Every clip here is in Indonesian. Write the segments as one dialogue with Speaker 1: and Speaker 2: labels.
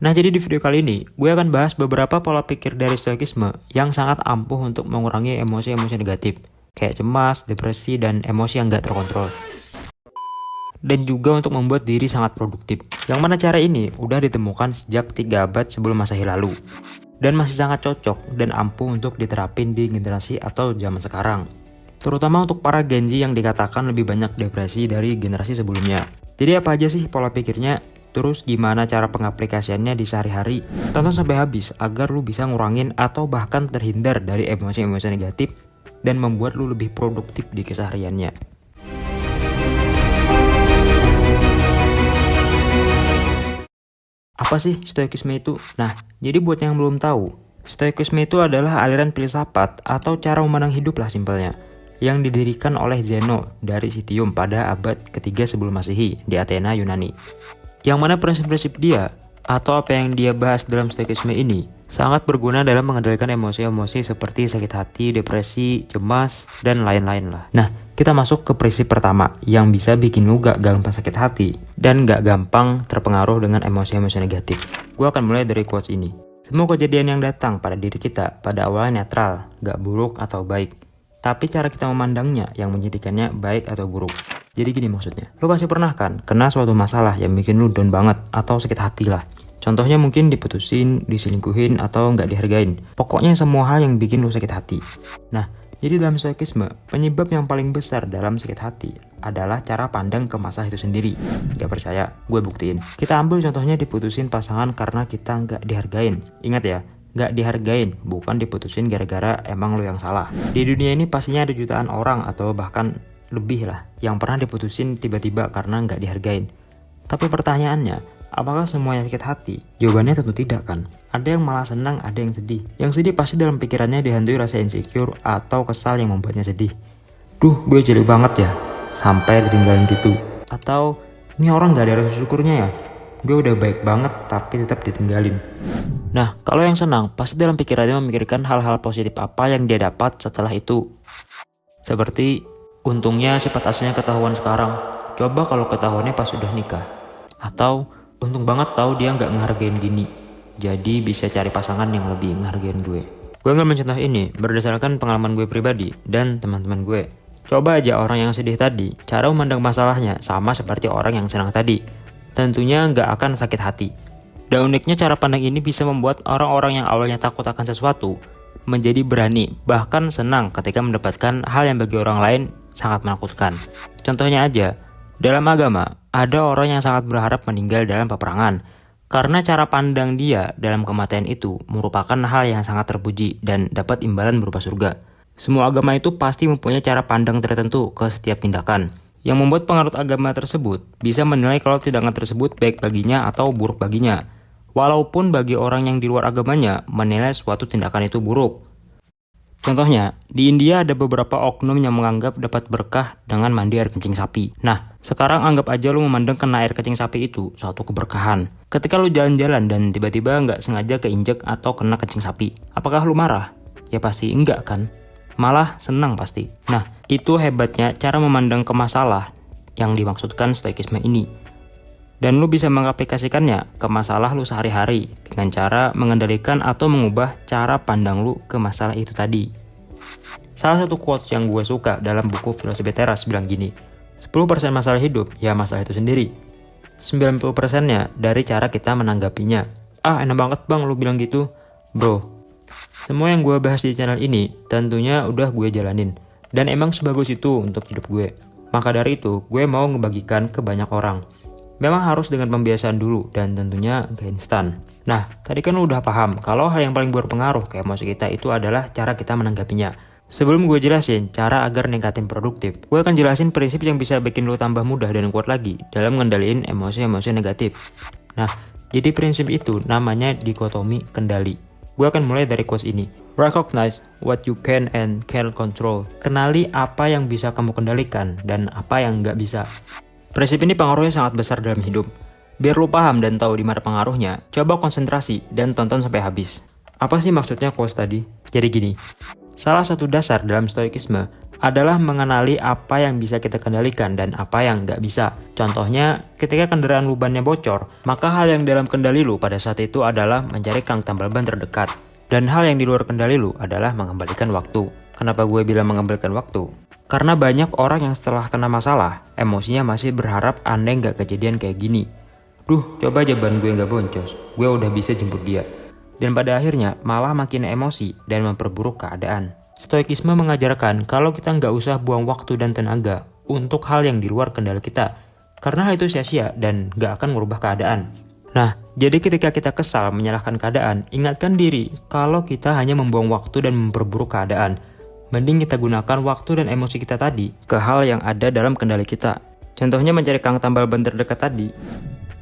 Speaker 1: Nah, jadi di video kali ini, gue akan bahas beberapa pola pikir dari stoikisme yang sangat ampuh untuk mengurangi emosi-emosi negatif, kayak cemas, depresi, dan emosi yang gak terkontrol. Dan juga untuk membuat diri sangat produktif. Yang mana cara ini udah ditemukan sejak 3 abad sebelum Masehi lalu. Dan masih sangat cocok dan ampuh untuk diterapin di generasi atau zaman sekarang. Terutama untuk para Gen Z yang dikatakan lebih banyak depresi dari generasi sebelumnya. Jadi apa aja sih pola pikirnya? Terus gimana cara pengaplikasiannya di sehari-hari? Tonton sampai habis agar lu bisa ngurangin atau bahkan terhindar dari emosi-emosi negatif dan membuat lu lebih produktif di kesehariannya. Apa sih stoikisme itu? Nah, jadi buat yang belum tahu, stoikisme itu adalah aliran filsafat atau cara memandang hidup lah simpelnya, yang didirikan oleh Zeno dari Citium pada abad ketiga sebelum Masehi di Athena, Yunani. Yang mana prinsip-prinsip dia atau apa yang dia bahas dalam stoikisme ini sangat berguna dalam mengendalikan emosi-emosi seperti sakit hati, depresi, cemas, dan lain-lain lah. Nah, kita masuk ke prinsip pertama yang bisa bikin lu gak gampang sakit hati dan gak gampang terpengaruh dengan emosi-emosi negatif. Gue akan mulai dari quotes ini. Semua kejadian yang datang pada diri kita pada awalnya netral, gak buruk atau baik. Tapi cara kita memandangnya yang menjadikannya baik atau buruk. Jadi gini maksudnya, lo pasti pernah kan kena suatu masalah yang bikin lo down banget atau sakit hati lah. Contohnya mungkin diputusin, diselingkuhin, atau nggak dihargain. Pokoknya semua hal yang bikin lo sakit hati. Nah, jadi dalam stoikisme, penyebab yang paling besar dalam sakit hati adalah cara pandang ke masalah itu sendiri. Gak percaya? Gue buktiin. Kita ambil contohnya diputusin pasangan karena kita nggak dihargain. Ingat ya, nggak dihargain, bukan diputusin gara-gara emang lo yang salah. Di dunia ini pastinya ada jutaan orang atau bahkan lebih lah yang pernah diputusin tiba-tiba karena nggak dihargain. Tapi pertanyaannya, apakah semuanya sakit hati? Jawabannya tentu tidak kan. Ada yang malah senang, ada yang sedih. Yang sedih pasti dalam pikirannya dihantui rasa insecure atau kesal yang membuatnya sedih. Duh, gue jelek banget ya, sampai ditinggalin gitu. Atau, ini orang gak ada rasa syukurnya ya, gue udah baik banget tapi tetap ditinggalin. Nah, kalau yang senang, pasti dalam pikirannya memikirkan hal-hal positif apa yang dia dapat setelah itu. Seperti, untungnya sifat aslinya ketahuan sekarang, coba kalau ketahuannya pas sudah nikah. Atau, untung banget tahu dia nggak ngehargain gini, jadi bisa cari pasangan yang lebih ngehargain gue. Gue ngambil contoh ini berdasarkan pengalaman gue pribadi dan teman-teman gue. Coba aja orang yang sedih tadi, cara memandang masalahnya sama seperti orang yang senang tadi. Tentunya nggak akan sakit hati. Dan uniknya cara pandang ini bisa membuat orang-orang yang awalnya takut akan sesuatu menjadi berani, bahkan senang ketika mendapatkan hal yang bagi orang lain sangat menakutkan. Contohnya aja, dalam agama, ada orang yang sangat berharap meninggal dalam peperangan karena cara pandang dia dalam kematian itu merupakan hal yang sangat terpuji dan dapat imbalan berupa surga. Semua agama itu pasti mempunyai cara pandang tertentu ke setiap tindakan yang membuat penganut agama tersebut bisa menilai kalau tindakan tersebut baik baginya atau buruk baginya. Walaupun bagi orang yang di luar agamanya menilai suatu tindakan itu buruk. Contohnya, di India ada beberapa oknum yang menganggap dapat berkah dengan mandi air kencing sapi. Nah, sekarang anggap aja lu memandang kena air kencing sapi itu suatu keberkahan. Ketika lu jalan-jalan dan tiba-tiba nggak sengaja keinjek atau kena kencing sapi, apakah lu marah? Ya pasti enggak kan? Malah senang pasti. Nah, itu hebatnya cara memandang ke masalah yang dimaksudkan stoikisme ini. Dan lu bisa mengaplikasikannya ke masalah lu sehari-hari dengan cara mengendalikan atau mengubah cara pandang lu ke masalah itu tadi. Salah satu quotes yang gue suka dalam buku Filosofi Teras bilang gini, 10% masalah hidup ya masalah itu sendiri, 90%-nya dari cara kita menanggapinya. Ah, enak banget bang lu bilang gitu. Bro, semua yang gue bahas di channel ini tentunya udah gue jalanin dan emang sebagus itu untuk hidup gue. Maka dari itu gue mau ngebagikan ke banyak orang. Memang harus dengan pembiasaan dulu dan tentunya gak instan. Nah, tadi kan lu udah paham kalau hal yang paling berpengaruh ke emosi kita itu adalah cara kita menanggapinya. Sebelum gue jelasin cara agar ningkatin produktif, gue akan jelasin prinsip yang bisa bikin lu tambah mudah dan kuat lagi dalam ngendaliin emosi-emosi negatif. Nah, jadi prinsip itu namanya dikotomi kendali. Gue akan mulai dari quotes ini. Recognize what you can and cannot control. Kenali apa yang bisa kamu kendalikan dan apa yang nggak bisa. Prinsip ini pengaruhnya sangat besar dalam hidup. Biar lu paham dan tahu di mana pengaruhnya, coba konsentrasi dan tonton sampai habis. Apa sih maksudnya quotes tadi? Jadi gini, salah satu dasar dalam stoikisme adalah mengenali apa yang bisa kita kendalikan dan apa yang nggak bisa. Contohnya, ketika kendaraan lu bannya bocor, maka hal yang dalam kendali lu pada saat itu adalah mencari kang tambal ban terdekat. Dan hal yang di luar kendali lu adalah mengembalikan waktu. Kenapa gue bilang mengembalikan waktu? Karena banyak orang yang setelah kena masalah, emosinya masih berharap andai nggak kejadian kayak gini. Duh, coba aja ban gue nggak boncos, gue udah bisa jemput dia. Dan pada akhirnya malah makin emosi dan memperburuk keadaan. Stoikisme mengajarkan kalau kita nggak usah buang waktu dan tenaga untuk hal yang di luar kendali kita, karena hal itu sia-sia dan nggak akan merubah keadaan. Nah, jadi ketika kita kesal menyalahkan keadaan, ingatkan diri kalau kita hanya membuang waktu dan memperburuk keadaan. Mending kita gunakan waktu dan emosi kita tadi ke hal yang ada dalam kendali kita. Contohnya mencari kang tambal ban terdekat tadi.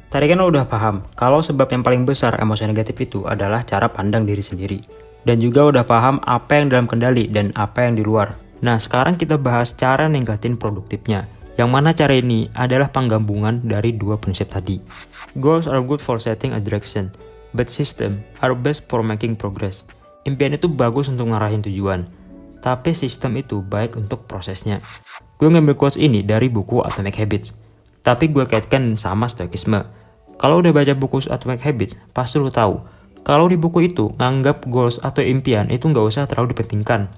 Speaker 1: Tadi kan lo udah paham kalau sebab yang paling besar emosi negatif itu adalah cara pandang diri sendiri. Dan juga udah paham apa yang dalam kendali dan apa yang di luar. Nah, sekarang kita bahas cara ningkatin produktifnya. Yang mana cara ini adalah penggabungan dari dua prinsip tadi. Goals are good for setting a direction, but system are best for making progress. Impian itu bagus untuk ngarahin tujuan, tapi sistem itu baik untuk prosesnya. Gue ngambil quotes ini dari buku Atomic Habits, tapi gue kaitkan sama stoikisme. Kalau udah baca buku Atomic Habits, pasti lo tahu kalau di buku itu nganggap goals atau impian itu nggak usah terlalu dipentingkan.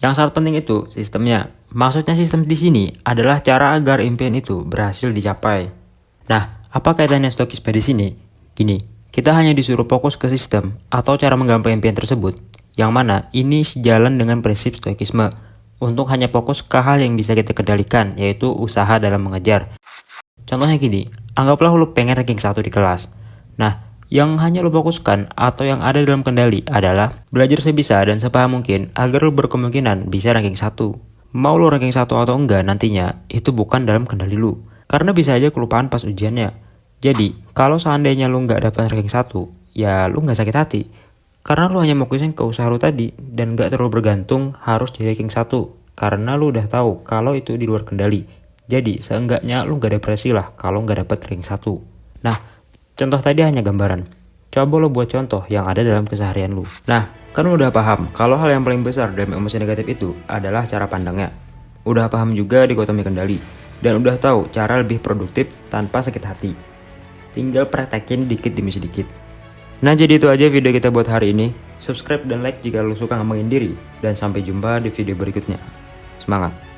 Speaker 1: Yang sangat penting itu sistemnya. Maksudnya sistem di sini adalah cara agar impian itu berhasil dicapai. Nah, apa kaitannya stoikisme di sini? Gini, kita hanya disuruh fokus ke sistem atau cara menggapai impian tersebut, yang mana ini sejalan dengan prinsip stoikisme untuk hanya fokus ke hal yang bisa kita kendalikan, yaitu usaha dalam mengejar. Contohnya gini, anggaplah lu pengen ranking 1 di kelas. Nah, yang hanya lo fokuskan atau yang ada dalam kendali adalah belajar sebisa dan sepaham mungkin agar lo berkemungkinan bisa ranking 1. Mau lo ranking 1 atau enggak nantinya, itu bukan dalam kendali lo. Karena bisa aja kelupaan pas ujiannya. Jadi, kalau seandainya lo nggak dapat ranking 1, ya lo nggak sakit hati. Karena lo hanya fokusin ke usaha lo tadi dan nggak terlalu bergantung harus di ranking 1. Karena lo udah tahu kalau itu di luar kendali. Jadi, seenggaknya lo nggak depresi lah kalau nggak dapat ranking 1. Nah, contoh tadi hanya gambaran. Coba lo buat contoh yang ada dalam keseharian lo. Nah, kan udah paham kalau hal yang paling besar dalam emosi negatif itu adalah cara pandangnya. Udah paham juga dikotomi kendali. Dan udah tahu cara lebih produktif tanpa sakit hati. Tinggal praktekin dikit demi sedikit. Nah, jadi itu aja video kita buat hari ini. Subscribe dan like jika lo suka ngomongin diri. Dan sampai jumpa di video berikutnya. Semangat!